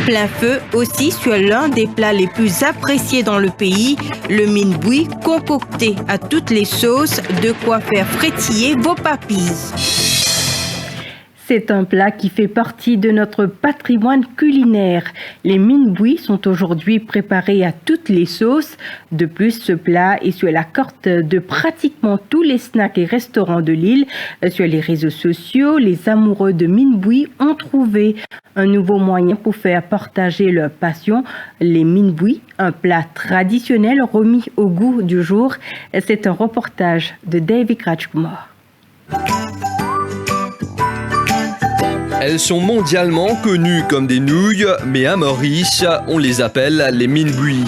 Plein feu aussi sur l'un des plats les plus appréciés dans le pays, le minboui concocté à toutes les sauces, de quoi faire frétiller vos papilles. C'est un plat qui fait partie de notre patrimoine culinaire. Les minboui sont aujourd'hui préparés à toutes les sauces. De plus, ce plat est sur la carte de pratiquement tous les snacks et restaurants de l'île. Sur les réseaux sociaux, les amoureux de minboui ont trouvé un nouveau moyen pour faire partager leur passion. Les minboui, un plat traditionnel remis au goût du jour. C'est un reportage de David Rajkumar. Elles sont mondialement connues comme des nouilles, mais à Maurice, on les appelle les minboui.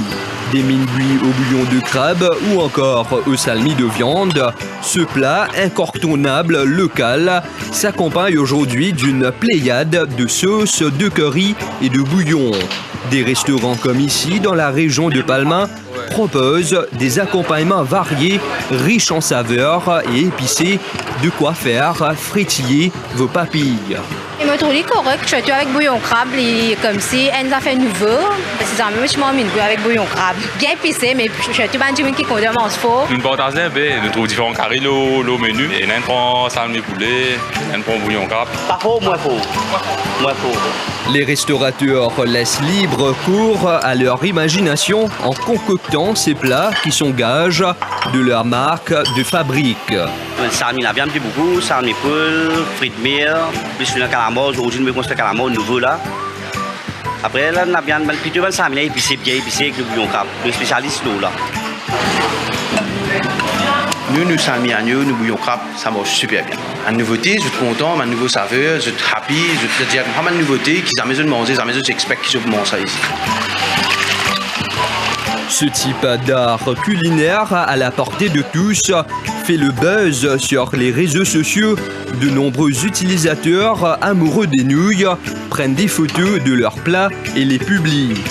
Des minboui au bouillon de crabe ou encore au salmi de viande. Ce plat incontournable local s'accompagne aujourd'hui d'une pléiade de sauces, de curry et de bouillons. Des restaurants comme ici, dans la région de Palma, proposent des accompagnements variés, riches en saveurs et épicés, de quoi faire frétiller vos papilles. Je me trouve correct, surtout avec bouillon crabe, comme si on a fait nouveau. C'est un peu minboui avec bouillon crabe. Bien épicé, mais surtout un qui compte mange fort. Nous partagons un peu, nous trouvons différents carrés au menu. Et nous prenons salmi poulet, nous prenons bouillon crabe. Pas fort, moins fort. Moins fort. Les restaurateurs laissent libre cours à leur imagination en concoctant ces plats qui sont gages de leur marque de fabrique. Le salmi, la viande, beaucoup, salmi poule, frites mire, plus le calamar, aujourd'hui, nous construisons le calamar nouveau là. Après, là, la viande, plutôt le salmi, épicé, bien épicé avec le bouillon crabe. Le spécialiste, nous là. Nous salmi agneau, nous bouillon crabe, ça marche super bien. Une nouveauté, je suis content, ma nouveau saveur, je suis happy, je te dis, pas une nouveauté, qu'ils ont besoin de manger, ils ont besoin j'expecte qu'ils ont mangé ça ici. Ce type d'art culinaire à la portée de tous fait le buzz sur les réseaux sociaux. De nombreux utilisateurs amoureux des nouilles prennent des photos de leurs plats et les publient.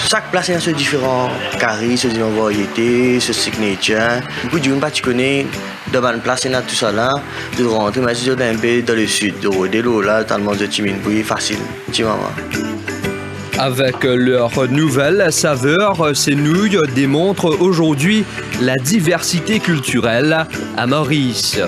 Chaque plat c'est un seul différent. Curry, c'est une variété, c'est signature. Beaucoup de gens tu connais devant une place, il y a tout ça là. De rentrer, mais c'est un peu dans le sud, de rôder l'eau là, tellement de minboui facile. Tu vois. Avec leur nouvelle saveur, ces nouilles démontrent aujourd'hui la diversité culturelle à Maurice.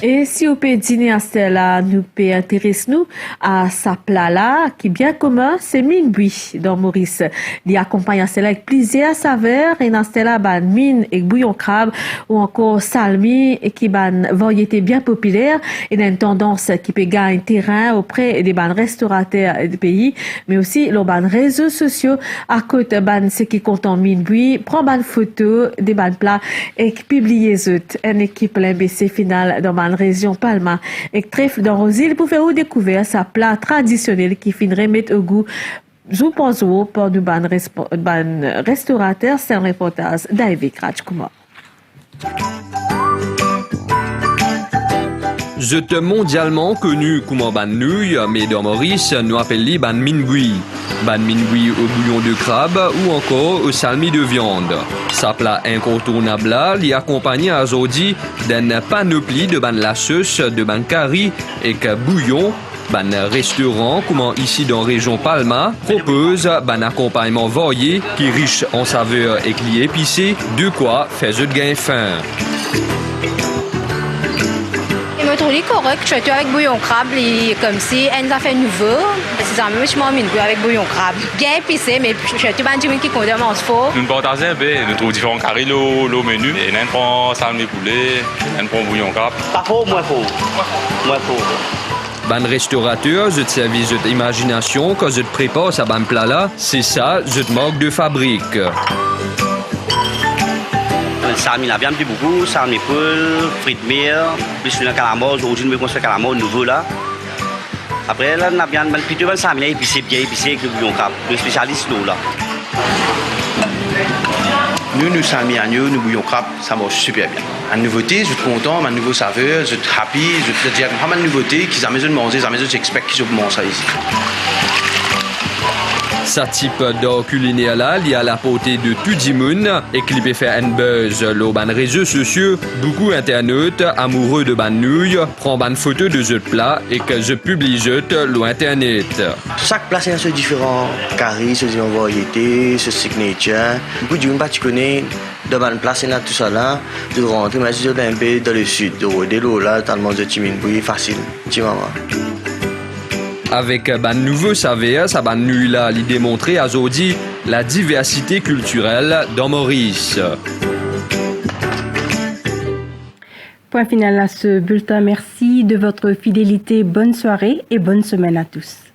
Et si on peut dîner à cela, nous peut intéresser nous à sa plat là, qui est bien commun, c'est minboui dans Maurice. Il accompagne à cela avec plusieurs saveurs, et dans cela, mine et bouillon crabe, ou encore salmi, et qui une variété bien populaire, et une tendance qui peut gagner terrain auprès des restaurateurs du pays, mais aussi leurs réseaux sociaux, à côté ce qui compte en minboui, prend photo des plats, et publie une équipe l'MBC finale dans région Palma et trèfle dans Rosil pour faire découvrir sa plat traditionnel qui finit mettre au goût jou pour jou pour du restaurateur. C'est un reportage d'Ivy Rajkumar. C'est mondialement connu comme ban nouille, mais dans Maurice, nous appelons ban minboui. Ban minboui au bouillon de crabe ou encore au salmi de viande. Sa plat incontournable, l'y accompagne aujourd'hui d'une panoplie de ban la sauce, de ban curry et que bouillon. Ban restaurant, comme ici dans la région Palma, propose ban accompagnement varié qui est riche en saveurs et qui est épicé, de quoi faire de gain fin. Je me trouve correct, surtout avec bouillon crabe, comme si on a fait nouveau. C'est un peu minboui avec bouillon crabe. Bien épicé, mais surtout un qui compte mange fort. Nous partagons un peu, nous trouvons différents carrés au menu. Et nous prenons salmi poulet, nous prenons bouillon crabe. Pas fort, moins fort. Moins fort. Ban restaurateur, je te servis de imagination quand je te prépare ce ban plat là, c'est ça, je te marque de fabrique. Le salmi, la viande, beaucoup, salmi poule, frites mire, plus le calamar, aujourd'hui nous construisons le calamar nouveau là. Après, là, la viande, plutôt le salmi épicé, bien épicé avec le bouillon crabe. Le spécialiste, nous là. Nous salmi agneau, nous bouillon crabe, ça marche super bien. Une nouveauté, je suis content, ma nouveau saveur, je suis happy, je te dis, pas une nouveauté, qu'ils ont besoin de manger, ils ont besoin j'expecte qu'ils ont mangé ça ici. Ce type d'art culinaire là, il y a la portée de tout le monde et qui peut faire un buzz sur les réseaux sociaux. Beaucoup d'internautes amoureux de ban nouilles prennent ban photo de ce plat et que je publie sur l'internet. Chaque plat c'est un peu différent. Curry, c'est une variété, c'est signature. Beaucoup de gens tu connais de ban place là tout ça là, de rentrer mais c'est un peu dans le sud, de l'eau là tellement de Minbui facile, tu vois. Avec ban nouveau saveur, ça ban nouille là, il démontrer à Zodi la diversité culturelle dans Maurice. Point final à ce bulletin. Merci de votre fidélité. Bonne soirée et bonne semaine à tous.